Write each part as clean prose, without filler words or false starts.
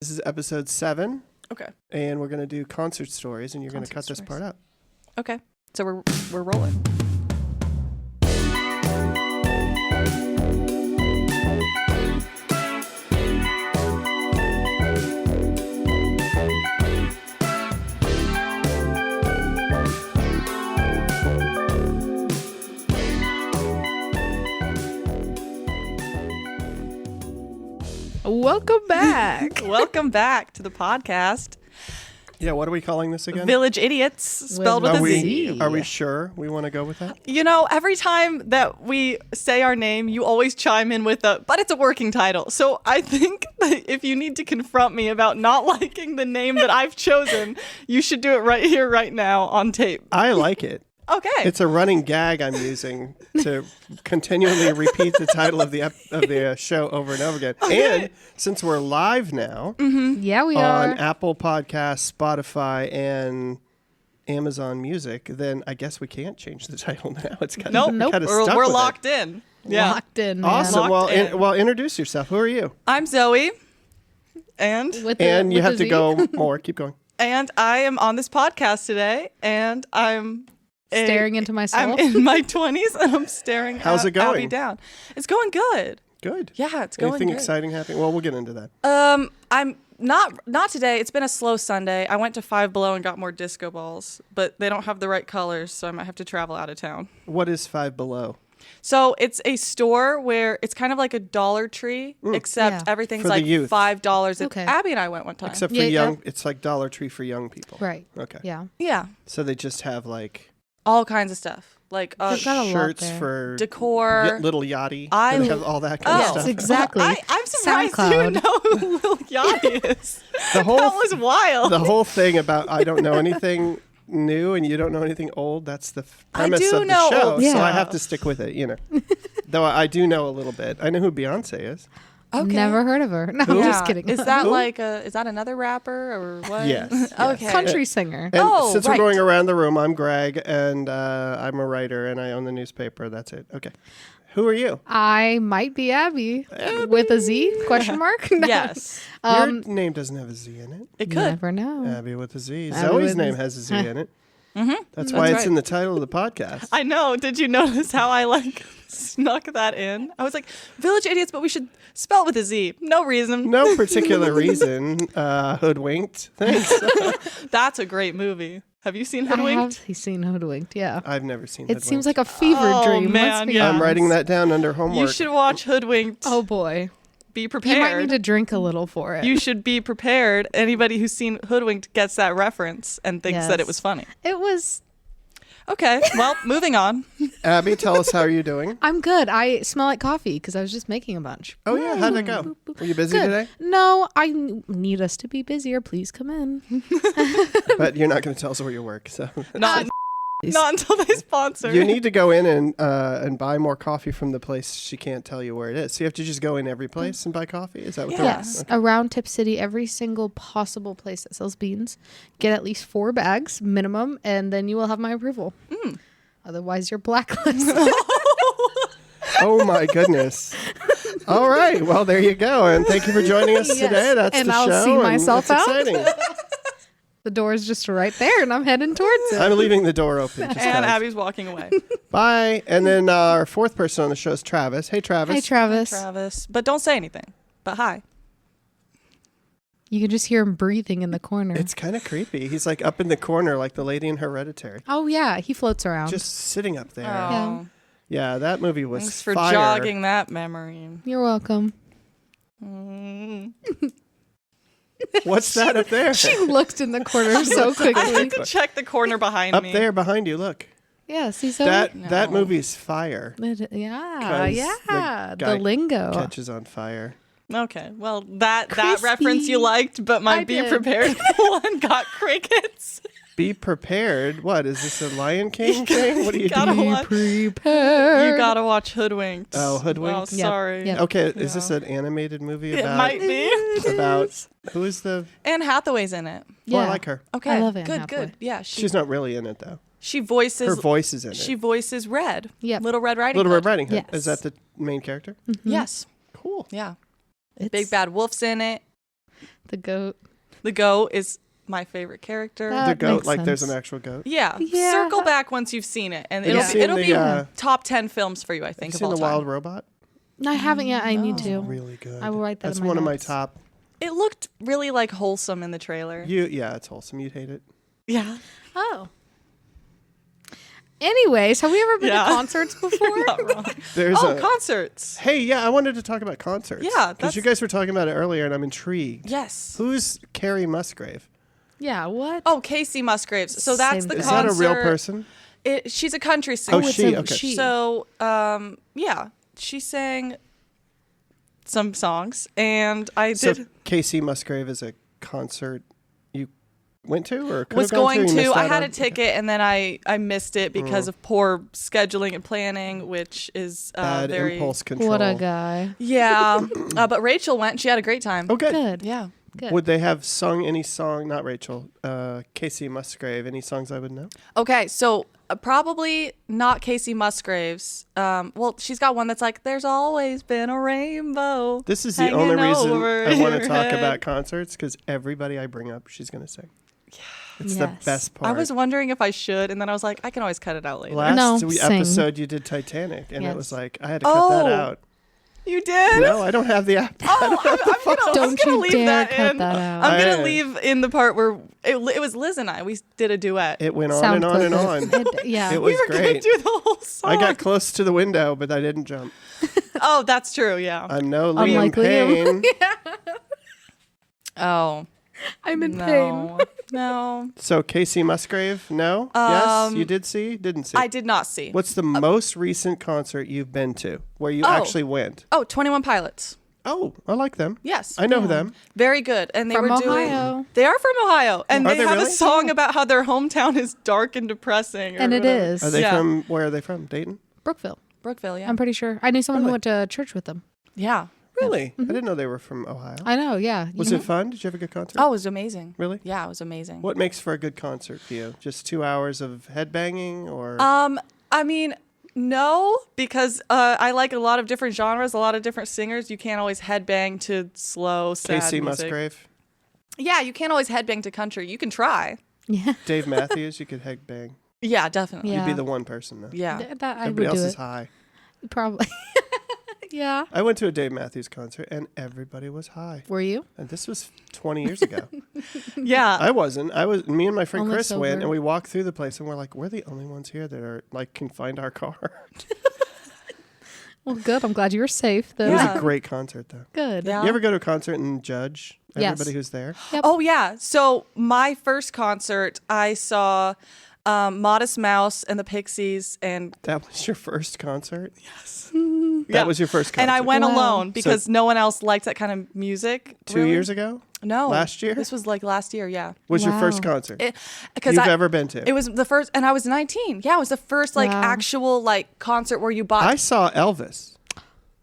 This is episode 7. Okay. And we're going to do concert stories, and you're going to cut this part out. Okay. So we're rolling. Welcome back. Welcome back to the podcast. Yeah, what are we calling this again? Village Idiots, spelled with a Z. Are we sure we want to go with that? You know, every time that we say our name, you always chime in with but it's a working title. So I think that if you need to confront me about not liking the name that I've chosen, you should do it right here, right now on tape. I like it. Okay. It's a running gag I'm using to continually repeat the title of the show over and over again. Okay. And since we're live now, yeah, we on are Apple Podcasts, Spotify, and Amazon Music, then I guess we can't change the title now. It's kind of nope. We're locked in. Yeah. Locked in. Awesome. Locked Well, introduce yourself. Who are you? I'm Zoe, and you have to go more. Keep going. And I am on this podcast today, and I'm staring into myself. I'm in my 20s, and I'm staring How's it going? Abby down. It's going good. Good. Yeah, it's going Anything good. exciting happening? Well, we'll get into that. I'm not today. It's been a slow Sunday. I went to Five Below and got more disco balls, but they don't have the right colors, so I might have to travel out of town. What is Five Below? So it's a store where it's kind of like a Dollar Tree, except everything's For the like youth. $5. Okay. Abby and I went one time. Except for young, it's like Dollar Tree for young people. Right. Okay. Yeah. Yeah. So they just have like All kinds of stuff. Like They've got a lot shirts there. for decor. Lil Yachty. I They have all that kind of Yes, stuff. exactly. I'm surprised you SoundCloud. know who Lil Yachty is. The whole That was wild. The whole thing about I don't know anything new and you don't know anything old, that's the premise do of the know show. old So I stuff. have to stick with it, you know. Though I do know a little bit. I know who Beyonce is. Okay. Never heard of her. No, Who? I'm just kidding. Is that Who? is that another rapper or what? Yes. Okay. country singer? And since right. we're going around the room, I'm Greg, and I'm a writer, and I own the newspaper. That's it. Okay. Who are you? I might be Abby with a Z question mark. No. Yes. Your name doesn't have a Z in it. It You could. never know. Abby with a Z. Abby Zoe's with name a- has a Z in it. Mm-hmm. That's why it's right. in the title of the podcast. I know. Did you notice how I snuck that in? I was like, Village Idiots, but we should spell it with a Z. No reason. No particular reason. Hoodwinked. Thanks. That's a great movie. Have you seen I Hoodwinked? have seen Hoodwinked. Yeah. I've never seen It Hoodwinked. seems like a fever Oh, dream. man, Let's be yeah. I'm honest. writing that down under homework. You should watch Hoodwinked. Oh boy. Be You prepared. might need to drink a little for it. You should be prepared. Anybody who's seen Hoodwinked gets that reference and thinks that it Yes. was funny. It was. Okay, well, moving on. Abby, tell us how you're doing. I'm good. I smell like coffee because I was just making a bunch. Oh, yeah. How'd it go? Were you busy Good. today? No, need us to be busier. Please come in. But you're not going to tell us where you work. So Not until they sponsor. you need to go in and buy more coffee from the place. She can't tell you where it is. So you have to just go in every place and buy coffee? Is that what Yes, around Tip City, every single possible place that sells beans. Get at least 4 bags minimum, and then you will have my approval. Otherwise, you're blacklisted. Oh, my goodness. All right. Well, there you go. And thank you for joining us Yes. today. That's And the I'll show. see and myself it's out. exciting. The door is just right there, and I'm heading towards it. I'm leaving the door open. Just And guys. Abby's walking away. Bye. And then our fourth person on the show is Travis. Hey, Travis. Hey, Travis. Travis. But don't say anything. But hi. You can just hear him breathing in the corner. It's kind of creepy. He's like up in the corner like the lady in Hereditary. Oh, yeah. He floats around. Just sitting up there. Oh, Yeah, that movie was thanks for fire. jogging that memory. You're welcome. What's that up there? She looked in the corner so I quickly. had to check the corner behind Up me. there behind you, look. Yeah, see, so That No. movie's fire. yeah, 'Cause yeah. the guy The lingo. Catches on fire. Okay, well, that Crispy. reference you liked, but my I Be did. Prepared one got crickets. Be prepared. What, is this a Lion King thing? What are you Gotta doing? watch- Prepared. You gotta watch Hoodwinked. Oh, Hoodwinked? Oh, Yep, sorry. yep. Okay, is this an animated movie It about might be. about who is the Anne Hathaway's in it. Oh, I like her. Okay, I love Anne good, Hathaway. good. Yeah, She's not really in it though. she voices. Her voice is in She it. voices Red. Yep. Little Red Riding Little Hood. Red Riding Hood. Yes. Is that the main character? Yes. Cool. Yeah. It's- Big Bad Wolf's in it. The goat. The goat is my favorite character. That The goat, makes like there's sense. an actual goat. Yeah. Yeah. Circle back once you've seen it, and Have you it'll seen be the, top 10 films for you, I Have think, you of seen all The time. Wild Robot? No, I haven't yet. I need to. Really good. I will write that That's in my one of my notes. top. It looked really like wholesome in the trailer. Yeah, it's wholesome. You'd hate it. Yeah. Oh. Anyways, have we ever been Yeah. to concerts before? Not wrong. There's Concerts. Hey, yeah, I wanted to talk about concerts. Yeah, because you guys were talking about it earlier, and I'm intrigued. Yes. Who's Carrie Musgrave? Yeah, what? Oh, Casey Musgraves. So that's Same the thing. Is concert. that a real person? She's a country singer. Oh, she. a Okay. she. So, yeah, she sang some songs, and I So did Casey Musgrave is a concert you went to or could was have gone going to? You missed to. I out had on? a ticket, and then I missed it because of poor scheduling and planning, which is Bad very impulse control. What a guy. yeah. But Rachel went. And she had a great time. Oh, good. Good. Yeah. Good. Would they have sung any song? Not Rachel. Casey Musgrave. Any songs I would know? Okay, so probably not Casey Musgraves. Well, she's got one that's like, "There's always been a rainbow." This is the hanging only reason over I want to your talk head. about concerts because everybody I bring up, she's going to sing. It's the Yes. best part. I was wondering if I should, and then I was like, I can always cut it out later. Last No, sing. episode you did Titanic, and Yes. it was like I had to cut that Oh. out. You did? No, I don't have the app. Oh, I'm Don't gonna you leave dare that cut in. that out. I'm I- gonna leave in the part where it was Liz and I. We did a duet. It went on Sound and on and clip. on. Yeah. It we was were gonna great. do the whole song. I got close to the window, but I didn't jump. Oh, that's true. Yeah. I'm no Liam Unlike Liam. Payne. Oh I'm in pain. no, no. So Casey Musgrave, no? Yes, you did see? Didn't see? I did not see. What's the most recent concert you've been to where you Oh. actually went? Oh, 21 Pilots. Oh, I like them. Yes. I know them. Very good. And they From were doing. Ohio. They are from Ohio, and Are they they have really? a song about how their hometown is dark and depressing. Or And it whatever. is. Are they Yeah. from, where are they from? Dayton? Brookville. Brookville. Yeah. I'm pretty sure. I knew someone who Really? went to church with them. yeah. Really? I didn't know they were from Ohio. I know, yeah. Was it fun? Did you have a good concert? Oh, it was amazing. Really? Yeah, it was amazing. What makes for a good concert for you? Just 2 hours of headbanging or? I mean, no, because I like a lot of different genres, a lot of different singers. You can't always headbang to slow, sad Casey music. Musgrave? Yeah, you can't always headbang to country. You can try. Yeah. Dave Matthews? You could headbang. Yeah, definitely. Yeah. You'd be the one person though. Yeah. That I Everybody would else do is it. high. Probably. Yeah. I went to a Dave Matthews concert and everybody was high. Were you? And this was 20 years ago. Yeah. I wasn't. Me and my friend Only Chris sober. went and we walked through the place and we're like, we're the only ones here that are like can find our car. Well, good. I'm glad you were safe. Though. It was Yeah. a great concert though. Good. Yeah. You ever go to a concert and judge Yes. everybody who's there? Oh, yeah. So my first concert, I saw Modest Mouse and the Pixies, and That was your first concert? yes. That was your first concert? And I went Wow. alone because no one else liked that kind of music. 2 really. years ago? No. Last year? This was like last year, yeah. Was your first Wow. concert Because you've ever been to? It was the first, and I was 19. Yeah, it was the first like Wow. actual like concert where you bought. I saw Elvis.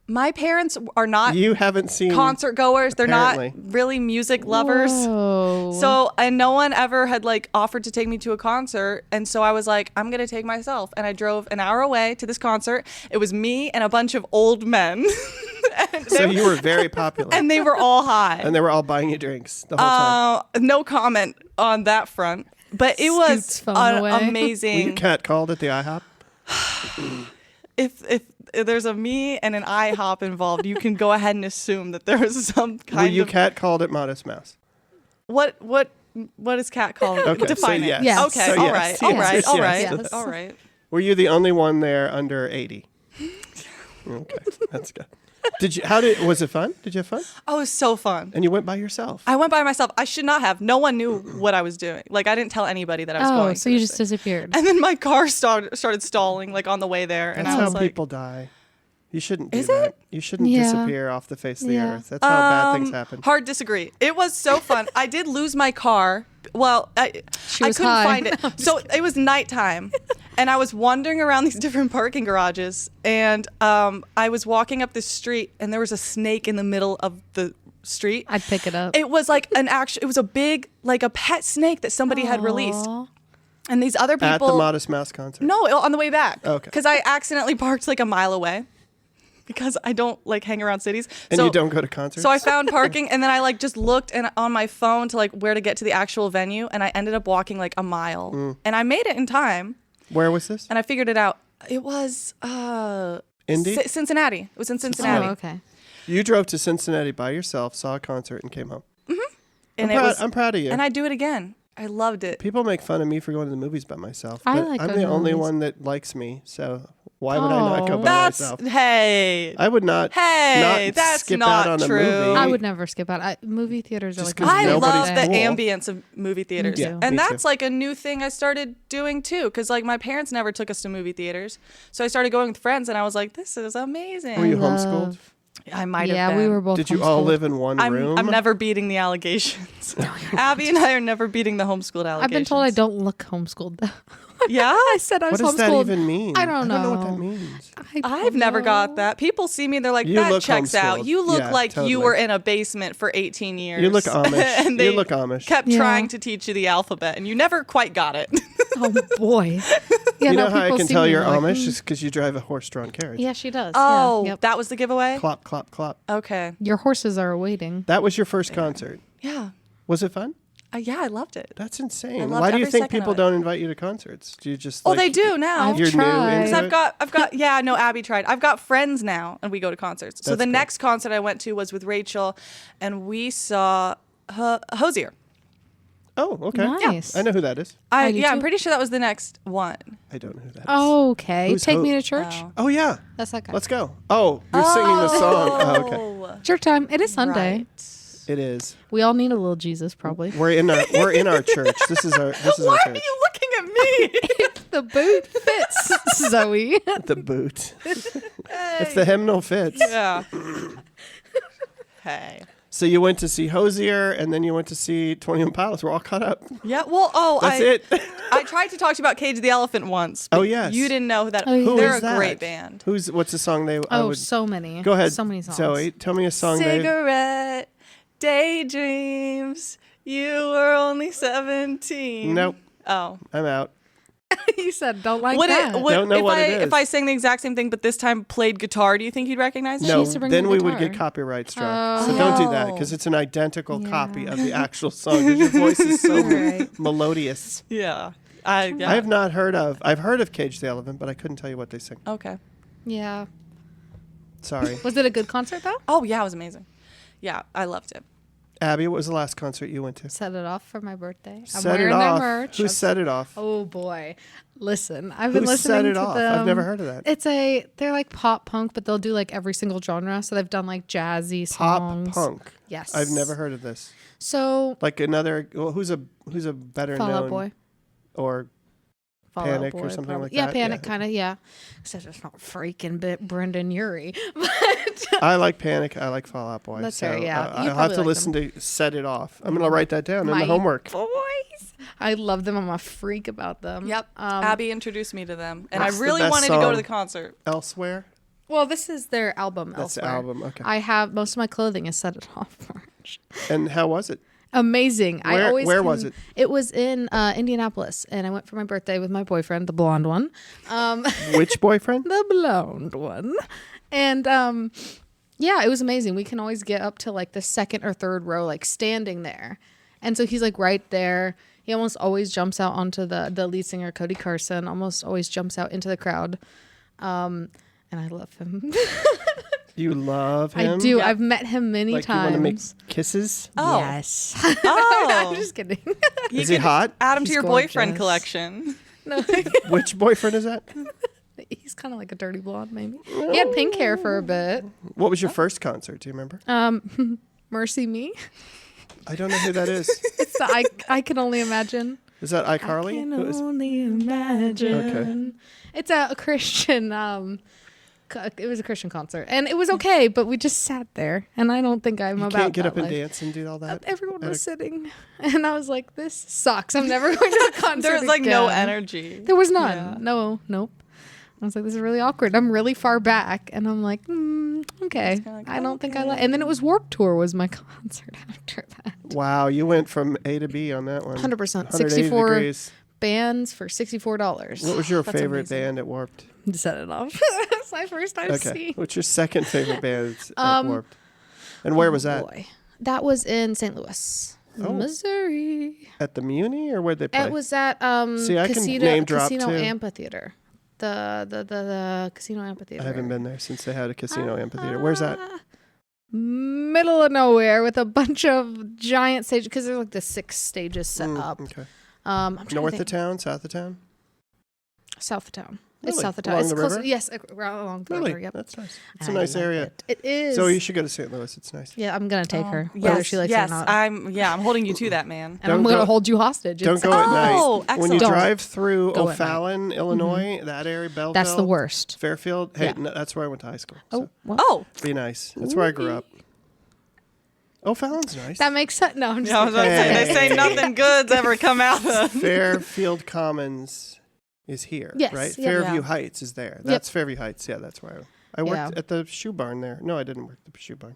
My parents are not You haven't seen concert goers. They're apparently. not really music lovers. Whoa. So, and no one ever had like offered to take me to a concert. And so I was like, I'm going to take myself. And I drove an hour away to this concert. It was me and a bunch of old men. And So they- you were very popular. and they were all high. And they were all buying you drinks the whole time. No comment on that front. But it was Scoots phone away. Were you amazing. catcalled at the IHOP? If there's a me and an IHOP involved, you can go ahead and assume that there was some Were kind you of catcalled at Modest Mouse? what is cat called? Okay, Define so it. yes. Yes. Okay, So all yes, right, yes, all right, yes, all yes. right, Yes. all right. Were you the only one there under 80? Okay, that's good. Was it fun? Did you have fun? Oh, it was so fun. And you went by yourself. I went by myself. I should not have. No one knew what I was doing. Like I didn't tell anybody that I was Oh, going. so to you this just thing. disappeared. And then my car started stalling like on the way there, and That's I how was like, people die. You shouldn't do Is that. it? You shouldn't Yeah. disappear off the face of the Yeah. earth. That's how bad things happen. Hard disagree. It was so fun. I did lose my car. Well, I was couldn't high. find it. So it was nighttime, and I was wandering around these different parking garages, and I was walking up this street, and there was a snake in the middle of the street. I'd pick it up. It was like it was a big, like a pet snake that somebody had released. Aw. And these other people. At the Modest Mouse concert. No, on the way back. Okay. Because I accidentally parked like a mile away. because I don't like hang around cities. And so, you don't go to concerts? So I found parking, and then I like just looked on my phone to like where to get to the actual venue, and I ended up walking like a mile, and I made it in time. Where was this? And I figured it out. It was Indy? Cincinnati. It was in Cincinnati. Oh, okay. You drove to Cincinnati by yourself, saw a concert, and came home. And I'm proud of you. And I'd do it again. I loved it. People make fun of me for going to the movies by myself. I But like I'm going the to only movies. one that likes me, so why would I not go by That's myself? hey. I would not. Hey, not that's skip not out on true. a movie. I would never skip out. Movie theaters are Just like 'cause I nobody's love the cool. ambience of movie theaters. Yeah, and me that's too. like a new thing I started doing too. Because like my parents never took us to movie theaters. So I started going with friends and I was like, this is amazing. Were you love- homeschooled? I might have Yeah, been. we were both. Did you all homeschooled. live in one room? I'm never beating the allegations. Abby and I are never beating the homeschooled allegations. I've been told I don't look homeschooled though. Yeah? I said I What was does that homeschooled. even mean? I don't I don't know what know. that means. I've never got that. People see me, they're like, You that look checks out. homeschooled. You look Yeah, like totally. you were in a basement for 18 years. You look Amish. and they You look Amish. kept Yeah. trying to teach you the alphabet, and you never quite got it. Oh boy. Yeah, You know no, how I people can see tell me you're and they're like, Amish? Just because you drive a horse-drawn carriage. Yeah, she does. Oh, Yeah. Yep. that was the giveaway? Clop, clop, clop. Okay. Your horses are awaiting. That was your first concert. Yeah. Was it fun? Yeah, I loved it. That's I insane. loved Why do you every think second people of it. don't invite you to concerts? Do you just Oh, like, they do now. I've You're new tried. into Because it? I've got, yeah, no, Abby tried. I've got friends now, and we go to concerts. So That's the cool. next concert I went to was with Rachel, and we saw Hozier. Oh, okay. Nice. I know who that is. I do I'm too. pretty sure that was the next one. I don't know who that is. Okay. Who's Take me Ho- to church. Oh. Oh, yeah. That's that guy. Let's go. Oh, you're singing the song. Oh, okay. Oh, Church time. It is Sunday. right. It is. We all need a little Jesus, probably. We're in our church. This is our Why are church. you looking at me? The boot fits, Zoe. The boot. It's the hymnal fits. Yeah. Hey. So you went to see Hozier, and then you went to see 21 Pilots. We're all caught up. Yeah. Well, That's it. I tried to talk to you about Cage the Elephant once. But Oh, yes. You didn't know that. Oh, yeah. Who They're is a that? great band. What's the song they? I Oh, would, so many. go ahead. So many songs. Zoe, tell me a song. Cigarette, daydreams. You were only 17. Nope. Oh. I'm out. You said don't like Would that. it? Would, Don't know if what I it is. if I sang the exact same thing, but this time played guitar, do you think you'd recognize it? No, used to bring then the we would guitar. get copyright struck. Oh. So don't do that because it's an identical copy of the actual song. 'Cause your voice is so Right. melodious. Yeah. I have not heard of. I've heard of Cage the Elephant, but I couldn't tell you what they sing. Okay. Yeah. Sorry. Was it a good concert though? Oh yeah, it was amazing. Yeah, I loved it. Abby, what was the last concert you went to? Set it off for my birthday. I'm Set wearing it off. their merch. Who set it off? Oh boy. Listen, I've been Who listening set it to off? them. I've never heard of that. They're like pop punk, but they'll do like every single genre. So they've done like jazzy Pop songs. punk. Yes. I've never heard of this. So Like another. Well, who's a better Fall known Out Boy. or Fall Panic Out or Boy, something probably. like yeah, that? Panic Yeah. kind of, yeah. Except it's not freaking Brendan Urie. But I like Panic. I like Fall Out Boy. That's so fair, yeah. You I'll have to probably like listen to Set It Off. I'm gonna write that down in my the homework. boys. I love them. I'm a freak about them. Yep. Abby introduced me to them, and I What's the really best wanted to go song? to the concert. Elsewhere. Well, this is their album. That's the Elsewhere. album. Okay. I have most of my clothing is Set It Off merch. And how was it? Amazing. Where was it? It was in Indianapolis, and I went for my birthday with my boyfriend, the blonde one. Which boyfriend? The blonde one. And yeah, it was amazing. We can always get up to like the second or third row, like standing there. And so he's like right there. He almost always jumps out onto the lead singer, Cody Carson, almost always jumps out into the crowd. And I love him. You love him? I do. Yeah. I've met him many Like times. you want to make kisses? Oh. Yes. Oh. I'm just kidding. Is he hot? Add him to He's your boyfriend gorgeous. collection. No, Which boyfriend is that? he's kind of like a dirty blonde, maybe. He had pink hair for a bit. What was your first concert? Do you remember? Mercy Me. I don't know who that is. It's the I Can Only Imagine. Is that iCarly? Can Who is- only imagine. Okay. It's a Christian. It was a Christian concert, and it was okay. But we just sat there, and I don't think I'm You about. can't get that up and life. dance and do all that? Everyone At was a- sitting, and I was like, "This sucks. I'm never going to a concert." There's like no again." energy. There was none. Yeah. No, nope. I was like, "This is really awkward." I'm really far back, and I'm like, "Okay." kinda like, I don't think I like. And then it was Warped Tour was my concert after that. Wow, you went from A to B on that one. 100%. 180 64 degrees. bands for $64. What was your That's favorite amazing. band at Warped? Set it off. was my first time Okay. seeing. What's your second favorite band at Warped? And where was that? Boy. That was in St. Louis, Missouri. At the Muni, or where'd they play? It was at See, I can name drop Casino too. Amphitheater. The Casino Amphitheater. I haven't been there since they had a casino amphitheater. Where's that? Middle of nowhere with a bunch of giant stages because there's like the 6 stages set up. Okay. I'm trying to North think. of town, south of town? South of town. Really? It's south of town. Along It's the close. river? Yes, right along the Really? river. Yep. That's nice. It's a I nice love area. It is. So you should go to St. Louis. It's nice. Yeah, I'm gonna take her, whether she likes it or not. I'm holding you to that, man. And I'm Don't gonna go- hold you hostage. Don't go at Oh, night. When you excellent. Don't drive through go at O'Fallon, Illinois, that area, Belleville. That's the worst. Fairfield. Hey, Yeah. no, that's where I went to high school. Oh, So well, Oh, be nice. That's where I grew up. O'Fallon's nice. that makes sense. No, I'm just. I was about to say, they say nothing good's ever come out of. Fairfield Commons is here, Yes, right? yeah. Fairview Yeah. Heights is there. That's Fairview Heights. Yeah, that's where I worked Yeah. at the shoe barn there. No, I didn't work at the shoe barn.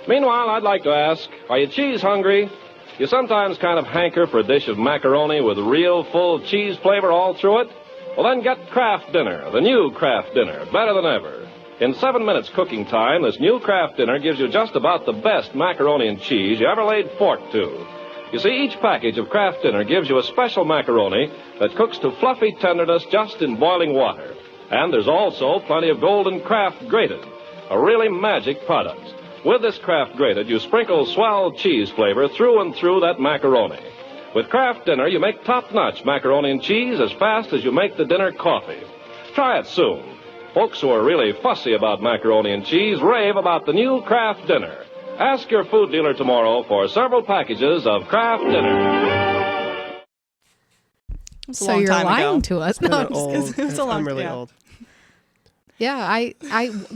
Meanwhile, I'd like to ask, are you cheese hungry? You sometimes kind of hanker for a dish of macaroni with real full cheese flavor all through it? Well, then get Kraft Dinner, the new Kraft Dinner, better than ever. In 7 minutes cooking time, this new Kraft Dinner gives you just about the best macaroni and cheese you ever laid fork to. You see, each package of Kraft Dinner gives you a special macaroni that cooks to fluffy tenderness just in boiling water. And there's also plenty of golden Kraft Grated, a really magic product. With this Kraft Grated, you sprinkle swell cheese flavor through and through that macaroni. With Kraft Dinner, you make top-notch macaroni and cheese as fast as you make the dinner coffee. Try it soon. Folks who are really fussy about macaroni and cheese rave about the new Kraft Dinner. Ask your food dealer tomorrow for several packages of Kraft Dinner. It's a So long you're time lying ago. to us. Kinda No, I'm just old. kidding. It's a long- I'm really yeah. old. Yeah, I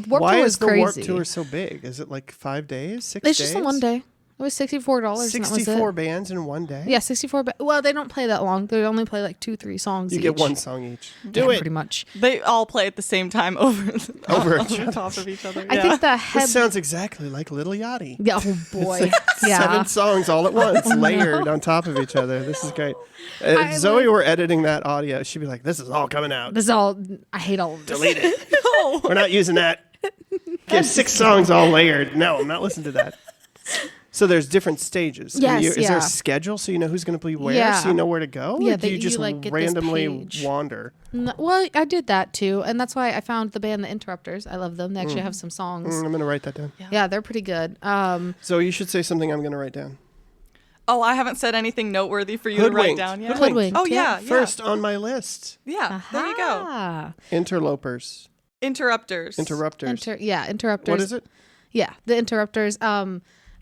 Warped Why Tour is the crazy. Warped Tour so big? Is it like 5 days, 6 It's days? just a one day. It was $64. and that was 64 it. bands in one day? Yeah, 64. Well, they don't play that long. They only play like 2-3 songs. You each. get one song each. Do Yeah, it. pretty much. They all play at the same time over Over on each other. top of each other. I think the This head. sounds exactly like Lil Yachty. Yeah, oh boy. It's yeah. 7 songs all at once, layered on top of each other. This is great. If I Zoe like- were editing that audio, she'd be like, this is all coming out. This is all. I hate all of this. Delete it. We're not using that. Get 6 songs all layered. No, I'm not listening to that. So there's different stages. Yes, Is there yeah. a schedule so you know who's going to play where, Yeah. so you know where to go? Yeah, or do you you, just like, get this randomly page. wander? No, well, I did that too, and that's why I found the band The Interrupters. I love them. They actually have some songs. I'm going to write that down. Yeah, they're pretty good. So you should say something I'm going to write down. Oh, I haven't said anything noteworthy for you to write Hoodwinked. down yet. Hoodwinked. Oh yeah, yeah. First on my list. Yeah, there you go. Ah. Interlopers. Interrupters. Interrupters. Interrupters. What is it? Yeah, the Interrupters.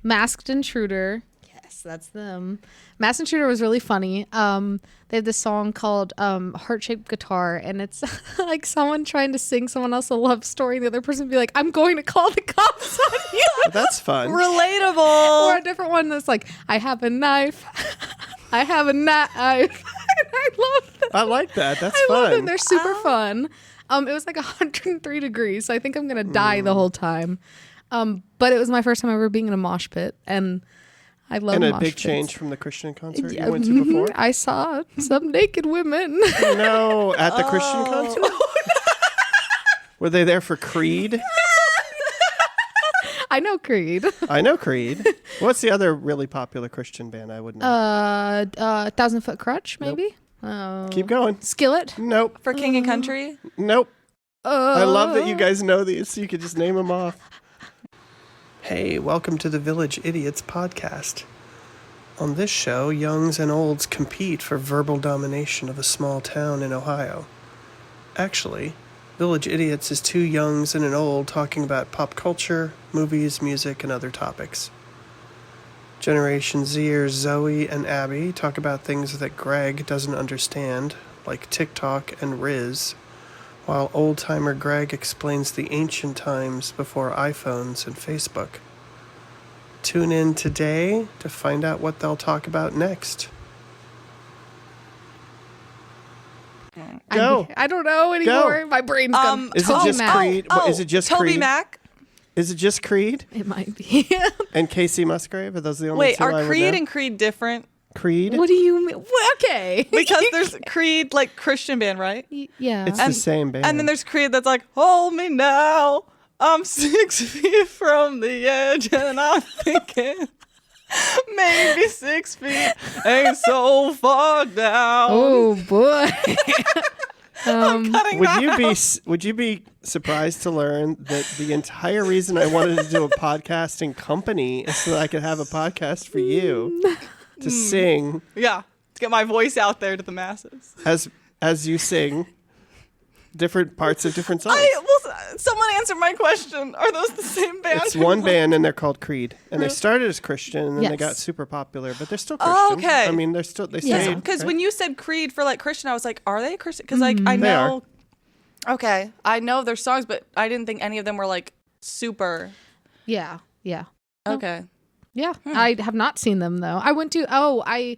Masked Intruder. Yes, that's them. Masked Intruder was really funny. They have this song called Heart-Shaped Guitar, and it's like someone trying to sing someone else a love story, and the other person be like, I'm going to call the cops on you. That's fun. Relatable. Or a different one that's like, I have a knife. I have a knife. And I love them. I like that. That's I fun. love them. They're super fun. It was like 103 degrees, so I think I'm going to die the whole time. But it was my first time ever being in a mosh pit, and I love And a mosh big pits. change from the Christian concert Yeah, you went to before? I saw some naked women. No, at the Christian concert? Were they there for Creed? I know Creed. I know Creed. What's the other really popular Christian band I would know? 1,000 Foot Crutch, maybe. Keep going. Skillet. Nope. For King and Country. Nope. I love that you guys know these, so you could just name them off. Hey, welcome to the Village Idiots podcast. On this show, youngs and olds compete for verbal domination of a small town in Ohio. Actually, Village Idiots is 2 youngs and an old talking about pop culture, movies, music, and other topics. Generation Zers Zoe and Abbi talk about things that Greg doesn't understand, like TikTok and Riz, while old-timer Greg explains the ancient times before iPhones and Facebook. Tune in today to find out what they'll talk about next. Go. I don't know anymore. My brain's gone. Is it totally just mad. Creed? Is it just Toby Creed? Mac? Is it just Creed It might be. and Casey Musgrave? Are those the only Wait, two I are would Creed know? and Creed different? Creed? What do you mean? Okay. Because there's Creed, like Christian band, right? Yeah. It's the same band. And then there's Creed that's like, hold me now. I'm 6 feet from the edge, and I'm thinking maybe 6 feet ain't so far down. Oh boy. Would you be surprised to learn that the entire reason I wanted to do a podcasting company is so that I could have a podcast for you to sing Yeah, to get my voice out there to the masses. as you sing different parts of different songs. Someone answer my question. Are those the same band? It's one band and they're called Creed, and they started as Christian and then they got super popular, but they're still Christian. Oh, okay. I mean, they stayed. Because when you said Creed for like Christian, I was like, are they Christian? Because like I know. Okay, I know their songs, but I didn't think any of them were like super. Yeah. Yeah. Okay. Yeah. I have not seen them though. I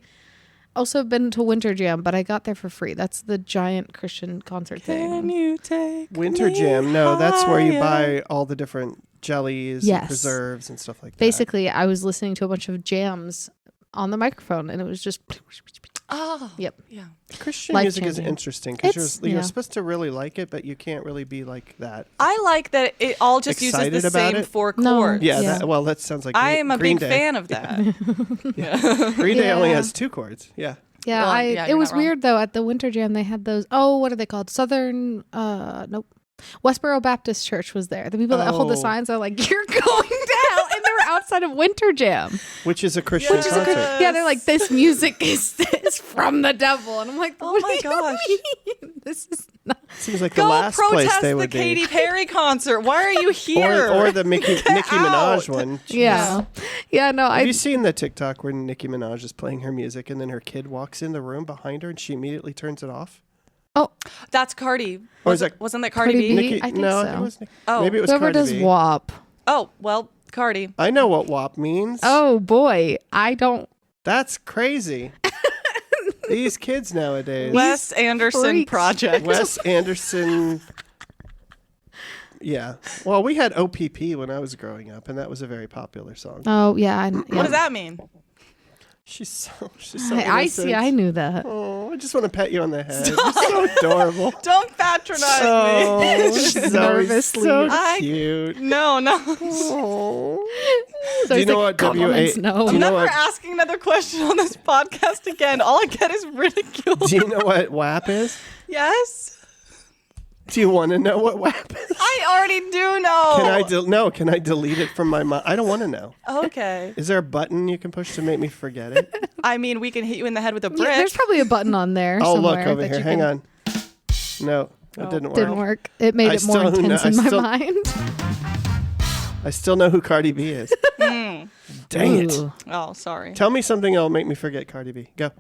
also been to Winter Jam, but I got there for free. That's the giant Christian concert thing. Can you take Winter me Jam? No, that's where you higher? buy all the different jellies and preserves and stuff like that. Basically, I was listening to a bunch of jams on the microphone, and it was just. Oh. Yep. Yeah. Christian music is Life-changing. interesting because you're yeah. supposed to really like it, but you can't really be like that. I like that it all just uses Excited the about same it? 4 No. chords. Yeah, Yeah. that sounds like I am a Green big Day. fan of that. Green Day only Yeah. has 2 chords. Yeah. Yeah, Well, yeah, it you're was not wrong. weird though. At the Winter Jam, they had those. Oh, what are they called? Southern. Nope. Westboro Baptist Church was there. The people that hold the Oh. signs are like, "You're going down," and they were outside of Winter Jam. Which is a Christian concert. Yeah, they're like, "This music is from the devil," and I'm like, Oh "What my do you gosh. mean? This is not." Seems like the Go last place protest they the would Katy be. Perry concert. Why are you here? Or the Nicki Minaj one. Yeah, yeah. No, Have I. you seen the TikTok where Nicki Minaj is playing her music and then her kid walks in the room behind her and she immediately turns it off? Oh, That's Cardi. Or is that Wasn't that Cardi Cardi B? B? Nicki? I think no, so. it was Nicki. Oh. Maybe it was whoever Cardi does B. WAP. Oh, well, Cardi. I know what WAP means. Oh boy, I don't. That's crazy. These kids nowadays. Wes Anderson freaks. Project. Wes Anderson. Yeah. Well, we had OPP when I was growing up, and that was a very popular song. Oh yeah. What does that mean? She's so I see. innocent. I knew that. Oh, I just want to pet you on the head. You're so adorable. Don't patronize me. Oh, Zoe's Nervously. so I- cute. No, no. Oh. So Do you he's know like, what compliments, no. Do I'm you know never what? asking another question on this podcast again. All I get is ridicule. Do you know what WAP is? Yes? Do you want to know what WAP is? I already do know. Can I delete it from my mind? I don't want to know. Okay. Is there a button you can push to make me forget it? I mean, we can hit you in the head with a brick. Yeah, there's probably a button on there. Oh, look somewhere over that here. you Hang can- on. No, it didn't work. Didn't work. It made I it more still- no, intense I in my still- mind. I still know who Cardi B is. Dang it. Ooh. Oh, sorry. Tell me something that'll make me forget Cardi B. Go.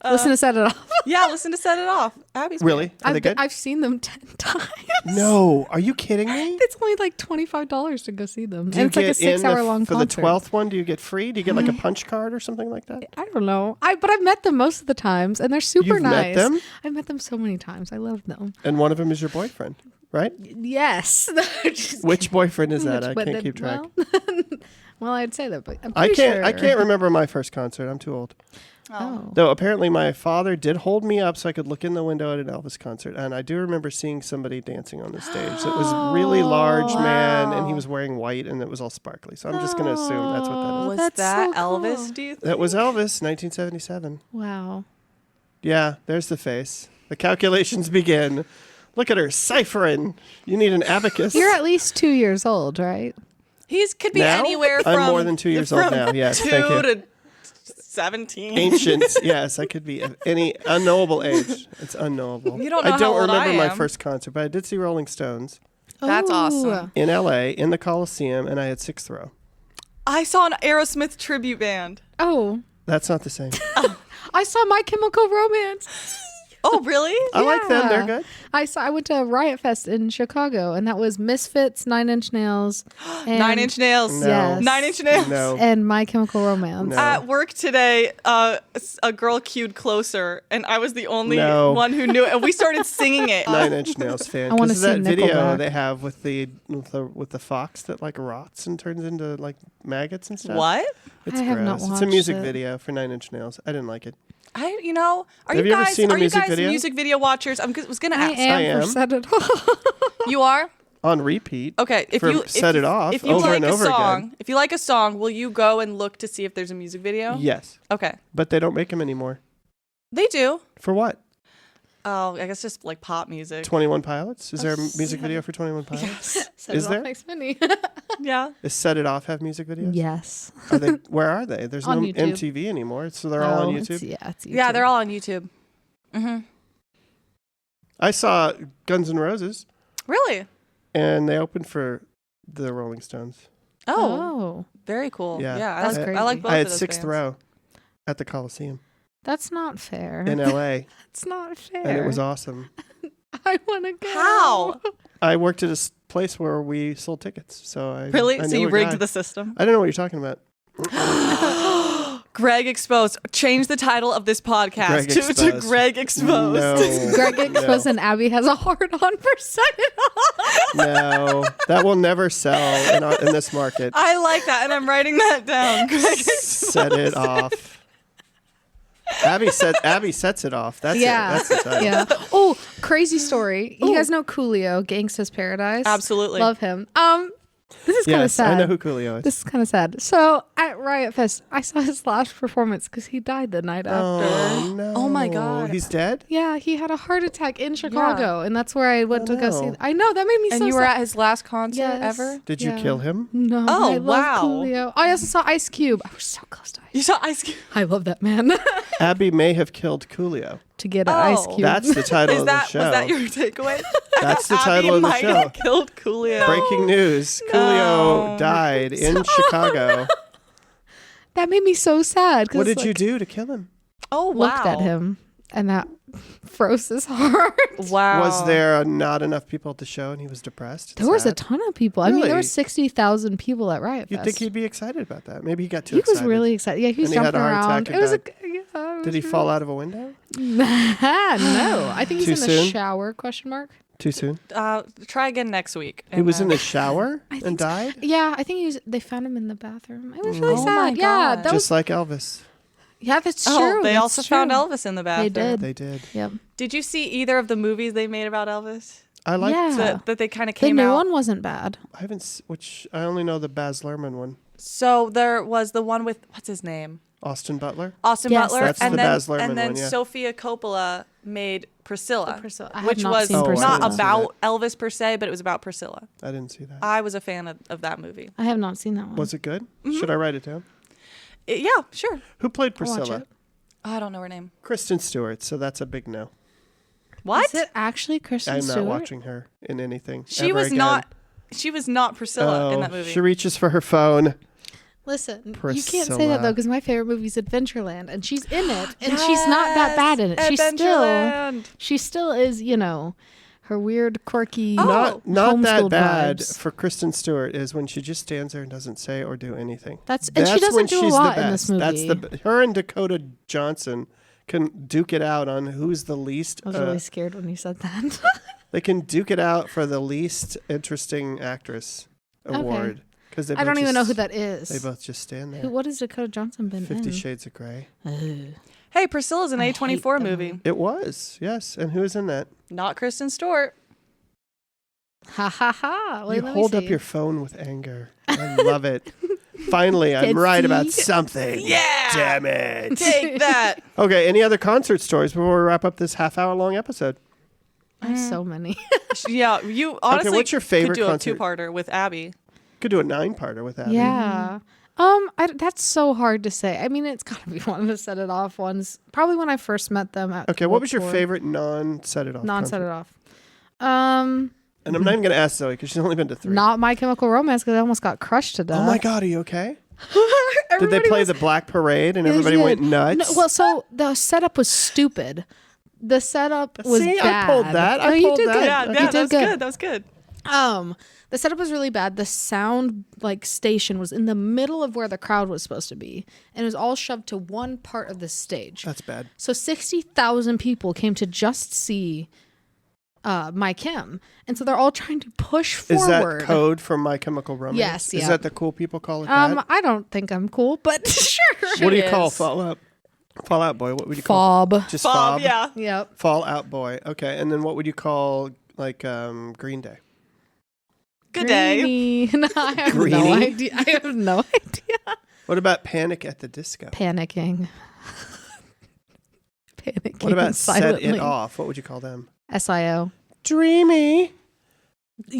Listen to Set It Off. Yeah, listen to Set It Off. Abby's Really? Are they good? I've seen them 10 times. No. Are you kidding me? It's only like $25 to go see them. Do you And it's like a get in 6-hour long for concert. the 12th one? Do you get free? Do you get like a punch card or something like that? I don't know. But I've met them most of the times, and they're super You've met nice. them? I've met them so many times. I love them. And one of them is your boyfriend, right? Yes. Just Which boyfriend is that? Which- I but can't then- keep track. Well, I'd say that, but I'm I pretty can't. I sure. can't remember my first concert. I'm too old. Oh. Though apparently my father did hold me up so I could look in the window at an Elvis concert, and I do remember seeing somebody dancing on the stage. It was a really large man, and he was wearing white, and it was all sparkly. So I'm just going to assume that's what that is. Was That's that so Elvis, cool. do you think? That was Elvis, 1977. Wow. Yeah, there's the face. The calculations begin. Look at her ciphering. You need an abacus. You're at least 2 years old, right? He's could be Now? anywhere from I'm more than 2 years old from now. Yes, 2 thank you. to 17. Ancient. Yes, I could be of any unknowable age. It's unknowable. You don't know I how don't old remember I my am. first concert, but I did see Rolling Stones That's Ooh. awesome. in LA in the Coliseum, and I had 6th row. I saw an Aerosmith tribute band. Oh. That's not the same. I saw My Chemical Romance. Oh, really? I like them. They're Yeah. good. I went to Riot Fest in Chicago, and that was Misfits, 9 Inch Nails, and, 9 Inch Nails. No. Yes. 9 Inch Nails. No. and My Chemical Romance. No. At work today, a girl cued Closer, and I was the only No. one who knew it. And we started singing it. 9 Inch Nails fan. I wanna Because of that see video Nickelback. they have with the fox that like rots and turns into like maggots and stuff. What? It's I have gross. not It's a watched music it. video for 9 Inch Nails. I didn't like it. Are Have you you ever guys seen a music guys video? music video watchers? I was gonna I ask. am I for am. Set It Off. You are? On repeat. Okay. If For you Set It Off if you over like and a over song, again. if you like a song, will you go and look to see if there's a music video? Yes. Okay. But they don't make them anymore. They do. For what? Oh, I guess just like pop music. 21 Pilots? Is there a music video for 21 Pilots? Set Is It there? Off makes money. Yeah. Is Set It Off have music videos? Yes. Are they, where are they? There's On no YouTube. MTV anymore, so they're all on No, YouTube. It's YouTube. Yeah, they're all on YouTube. Mm-hmm. I saw Guns N' Roses, Really? and they opened for the Rolling Stones. Oh, very cool. Yeah. Yeah, That's I crazy. like both I of had those sixth bands. row at the Coliseum That's not fair. in LA, That's not fair. and it was awesome. I want to go. How? I worked at a place where we sold tickets, so I Really? I So knew you a rigged guy. the system? I don't know what you're talking about. Greg Exposed. Change the title of this podcast Greg to Exposed. Greg Exposed. No, Greg Exposed no, and Abby has a hard on for Set It Off. no, that will never sell in this market. I like that, and I'm writing that down. Greg Exposed. Set it off. Abby sets it off. That's Yeah. it. That's the title. Yeah. Oh, crazy story. You guys know Coolio, Gangsta's Paradise? Absolutely. Love him. This is kind of Yes, sad. I know who Coolio is. This is kind of sad. So at Riot Fest, I saw his last performance because he died the night after. Oh no! Oh, my God. He's dead. Yeah, he had a heart attack in Chicago, and that's where I went to go see. I know that made me And so you were sad. at his last concert Yes. ever? Did you Yeah. kill him? No. Oh, I love wow. Coolio. I also saw Ice Cube. I was so close to Ice. You saw Ice Cube? I love that man. Abby may have killed Coolio. To get an Ice Oh. Cube. That's the title of the show. Was that your takeaway? That's the Abby title of the might show. have killed Coolio. Breaking news: Coolio died in Chicago. That made me so sad. What did you do to kill him? Oh, wow. Looked at him, and that froze his heart. Wow. Was there not enough people at the show, and he was depressed? There was a Sad? ton of people. I mean, there Really? were 60,000 people at Riot You'd Fest. think he'd be excited about that. Maybe he got too He excited. was really excited. Yeah, he was And he had jumping a heart around. attack It was and a. Did he fall out of a window? No, I think he's Too in the soon? shower? Question mark. Too soon? Try again next week. He was in the shower I and think so. died? Yeah, I think he was. They found him in the bathroom. It was really Oh sad. my Yeah, God. that was. Just like Elvis. Yeah, that's Oh, true. they that's also true. found Elvis in the bathroom. did. They did. Yep. Did you see either of the movies they made about Elvis? I like Yeah. That they kind of The came new out. one wasn't bad. I haven't which I only know the Baz Luhrmann one. So there was the one with what's his name? Austin Butler. Austin Yes, Butler, That's and the then Baz Luhrmann and then one, yeah. Sofia Coppola made Priscilla, Priscilla. I have which not was seen Priscilla. not see about Elvis per se, but it was about Priscilla. I didn't see that. I was a fan of that movie. I have not seen that one. Was it good? Should I write it down? Yeah, sure. Who played I'll watch Priscilla? it. I don't know her name. Kristen Stewart, so that's a big no. What? Is it actually Kristen I'm Stewart? not watching her in anything. She ever was again. not. She was not Priscilla in Oh, that movie. She reaches for her phone. Listen, you can't Priscilla. say that though because my favorite movie is Adventureland, and she's in it, and she's not that bad in it. Adventureland. She still is, her weird, quirky. Not that homeschooled bad vibes. for Kristen Stewart is when she just stands there and doesn't say or do anything. And she doesn't when do a she's the lot in this best. movie. That's her and Dakota Johnson can duke it out on who's the least. I was really scared when you said that. They can duke it out for the least interesting actress award because I don't even know who that is. They both just stand there. What has Dakota Johnson been 50 in? Shades of Grey. Hey, Priscilla's an I hate A24 that movie. It was, yes. And who's in that? Not Kristen Stewart. Ha ha ha. Wait, You let me hold up see. your phone with anger. I love it. Finally, I'm Can't right see. about something. Yeah. Damn it. Take that. Okay, any other concert stories before we wrap up this half-hour-long episode? I have so many. Yeah, you honestly what's your favorite could do concert? a two-parter with Abby. Could do a 9-parter with Abby. Yeah. That's so hard to say. I mean, it's gotta be one of the Set It Off ones. Probably when I first met them. Okay, what was your favorite non-Set It Off non-Set concert? It Off? And I'm not even going to ask Zoe because she's only been to 3. Not My Chemical Romance because I almost got crushed to death. Oh my God, are you okay? Did they play the Black Parade and everybody They went did. nuts? No, well, so the setup was stupid. The setup was See, bad. I pulled that. No, you did that. good. Yeah, You that did was good. That was good. The setup was really bad. The sound station was in the middle of where the crowd was supposed to be, and it was all shoved to one part of the stage. That's bad. So 60,000 people came to just see My Chem, and so they're all trying to push forward. Is that code from My Chemical Romance? Yes, Is yeah. that the cool people call it that? I don't think I'm cool, but sure. What do you is. call Fallout Boy? What would you call Fob. Just Bob, Fob? yeah. Yep. Fallout Boy. Okay, and then what would you call Green Day? Good day. Greenie. No, I have no Greenie? idea. I have no idea. What about Panic at the Disco? Panicking. Panicking What about silently. Set It Off? What would you call them? SIO. Dreamy.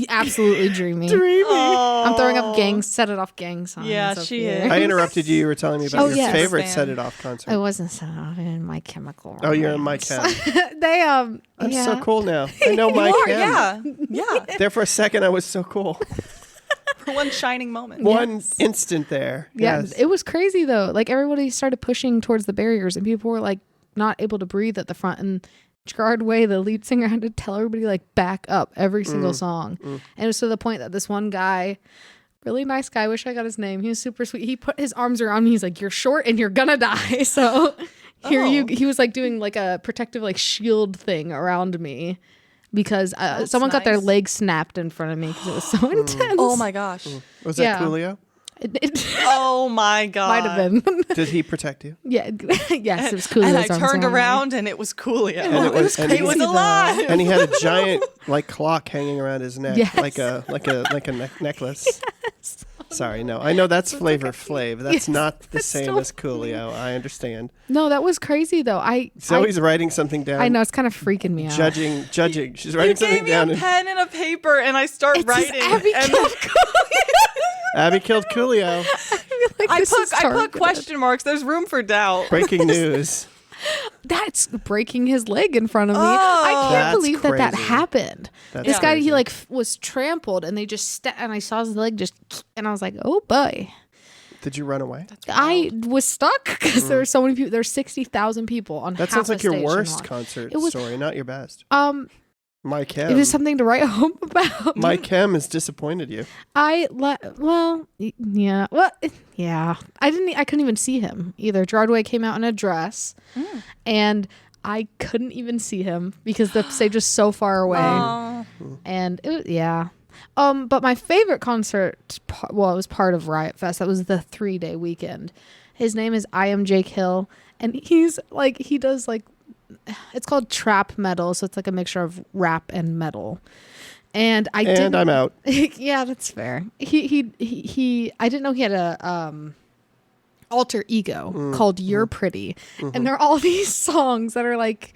Absolutely dreamy. Dreamy. Oh. I'm throwing up Set It Off gang signs. Yeah, up she here. is. I interrupted you. You were telling me about Oh, your yes. favorite Fan. Set It Off concert. I wasn't Set It Off in My Chemical. Oh, you're in My Romance. Chem. They I'm yeah. so cool now. I know My You are, Chem. yeah. There for a second, I was so cool. For one shining moment. One instant there. Yeah, Yes. it was crazy though. Like everybody started pushing towards the barriers, and people were like not able to breathe at the front. And Gerard Way, the lead singer, had to tell everybody like back up every single song. And it was to the point that this one guy, really nice guy, wish I got his name. He was super sweet. He put his arms around me. He's like, "You're short and you're gonna die." So he was like doing like a protective like shield thing around me. Because someone got their nice. leg snapped in front of me because it was so intense. Oh my gosh. Was that Yeah. Coolio? It Oh my god. might have been. Did he protect you? Yeah, yes, it was cool. And I turned around and it was Coolio. And it was- and he he- was alive. And he had a giant clock hanging around his neck, Yes. like a necklace. Sorry, no, I know that's Flavor Flav. That's Yes, not the that's same still- as Coolio. I understand. No, that was crazy though. Zoe's writing something down. I know it's kind of freaking me out. Judging. She's You writing gave something me down. a pen and a paper and I start It says writing. Abbi and killed Abbi killed Coolio. Like, I this is put targeted. question marks. There's room for doubt. Breaking news. That's breaking his leg in front of me. I can't That's believe that crazy. happened. That's This guy, crazy. he was trampled, and they just and I saw his leg just, and I was like, oh boy. Did you run away? I was stuck because there were so many people. There's 60,000 people on. That half sounds a like your stage in worst one. concert It was- story, not your best. My Chem. It was something to write home about. My Chem has disappointed you. Yeah. Well, yeah. I couldn't even see him either. Gerard Way came out in a dress, and I couldn't even see him because the stage was so far away. Oh. And but my favorite concert, it was part of Riot Fest. That was the 3-day weekend. His name is I Am Jake Hill, and he does it's called trap metal, so it's like a mixture of rap and metal. And I'm out. Yeah, that's fair. He I didn't know he had a alter ego called You're Pretty. And there are all these songs that are like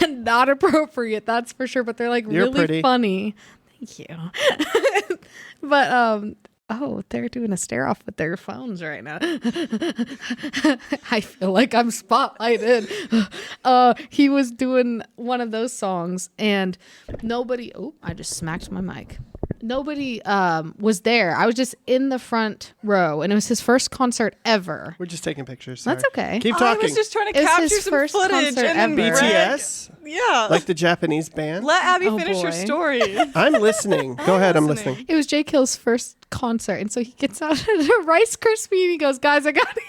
not appropriate, that's for sure, but they're like You're really pretty. funny. Thank you. But they're doing a stare off with their phones right now. I feel like I'm spotlighted. He was doing one of those songs and I just smacked my mic. Nobody was there. I was just in the front row and it was his first concert ever. We're just taking pictures. That's sorry. okay. Keep I talking. was just trying to It was capture his some first footage concert and then ever. BTS? Yeah. Like the Japanese band? Let Abbi Oh, finish your boy. story. I'm listening. Go ahead. I'm listening. listening. It was Jake Hill's first concert, and so he gets out a Rice Krispie and he goes, "Guys, I gotta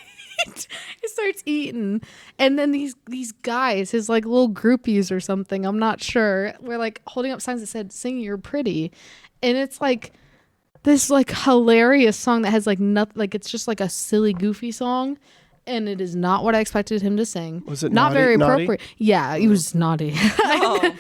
eat." He starts eating, and then these guys, his like little groupies or something, I'm not sure, were like holding up signs that said "Sing You're Pretty," and it's like this like hilarious song that has like nothing, like it's just like a silly goofy song. And it is not what I expected him to sing. Was it not naughty- very naughty? appropriate? Yeah, he was naughty. Oh.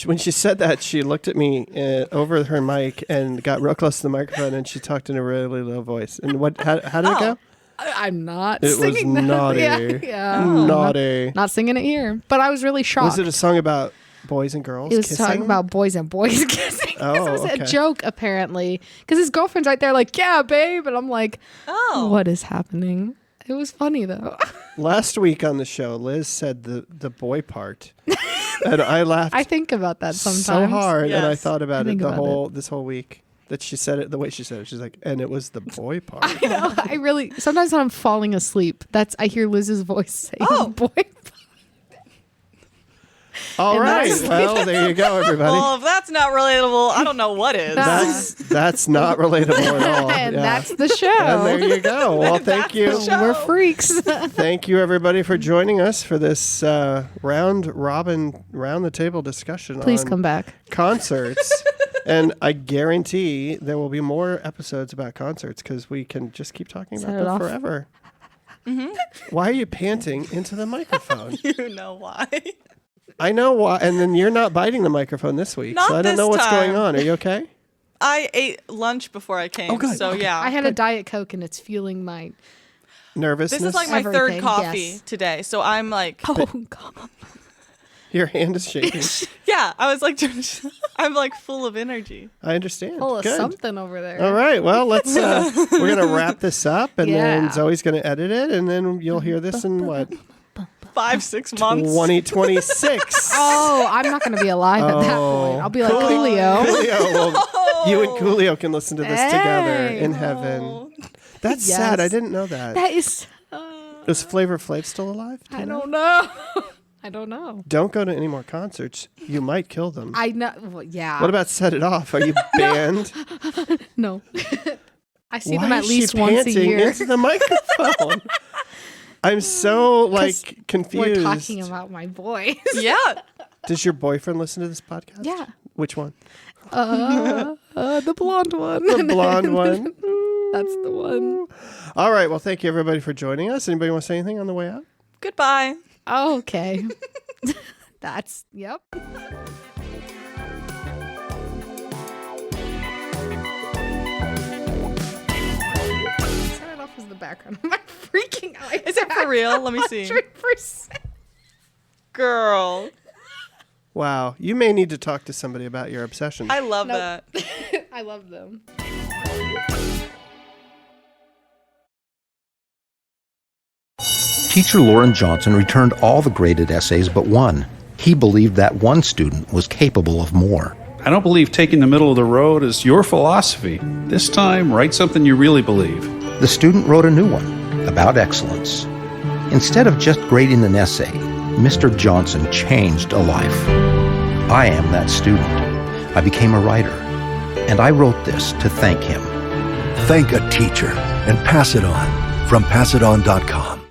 When she said that, she looked at me over her mic and got real close to the microphone, and she talked in a really low voice. And how did it go? I'm not It was singing that. naughty. Yeah. Naughty. Not singing it here, but I was really shocked. Was it a song about boys and girls He was kissing? talking about boys and boys kissing. Oh, It was okay. a joke, apparently. Because his girlfriend's right there, like, yeah, babe. And I'm like, Oh. what is happening? It was funny, though. Last week on the show, Liz said the boy part, and I laughed I think about that sometimes. so hard, and I Yes. thought about I it think about this whole week. That she said it the way she said it. She's like, and it was the boy part. I know. I really, sometimes when I'm falling asleep, I hear Liz's voice say, Oh. boy. All And right. that's- Well, there you go, everybody. Well, if that's not relatable, I don't know what is. That's not relatable at all. And Yeah. that's the show. And there you go. Well, thank you. We're freaks. Thank you, everybody, for joining us for this round the table discussion Please on come back. concerts. And I guarantee there will be more episodes about concerts because we can just keep talking Set about it them off. forever. Why are you panting into the microphone? You know why. I know why. And then you're not biting the microphone this week. Not so I don't this know what's time. going on. Are you okay? I ate lunch before I came. Oh, good. So, Okay. yeah. I had a Diet Coke and it's fueling my. Nervousness? This is like my third Everything, coffee yes. today. So I'm like, Oh, God. Your hand is shaking. yeah, I was like, I'm like full of energy. I understand. Full of Good. something over there. All right. Well, let's. We're gonna wrap this up, and then Yeah. Zoe's gonna edit it, and then you'll hear this in what 5-6 months. 2026. Oh, I'm not going to be alive at that point. I'll be like Coolio. Coolio. Well, you and Coolio can listen to this together Hey. in heaven. That's Yes. sad. I didn't know that. That is. Is Flavor Flav still alive? Do you I know? don't know. I don't know. Don't go to any more concerts. You might kill them. I know. Well, yeah. What about Set It Off? Are you banned? No. I see Why them at is least she once a panting year. into the microphone? I'm so confused. We're talking about my boys. Yeah. Does your boyfriend listen to this podcast? Yeah. Which one? The blonde one. The blonde one. That's the one. All right. Well, thank you everybody for joining us. Anybody want to say anything on the way out? Goodbye. Oh, okay. That's, yep. Start off as the background. I'm freaking out. Is it for real? Let me see. 100%. Girl. Wow. You may need to talk to somebody about your obsession. I love Nope. that. I love them. Teacher Lauren Johnson returned all the graded essays but one. He believed that one student was capable of more. I don't believe taking the middle of the road is your philosophy. This time, write something you really believe. The student wrote a new one about excellence. Instead of just grading an essay, Mr. Johnson changed a life. I am that student. I became a writer, and I wrote this to thank him. Thank a teacher and pass it on from passiton.com.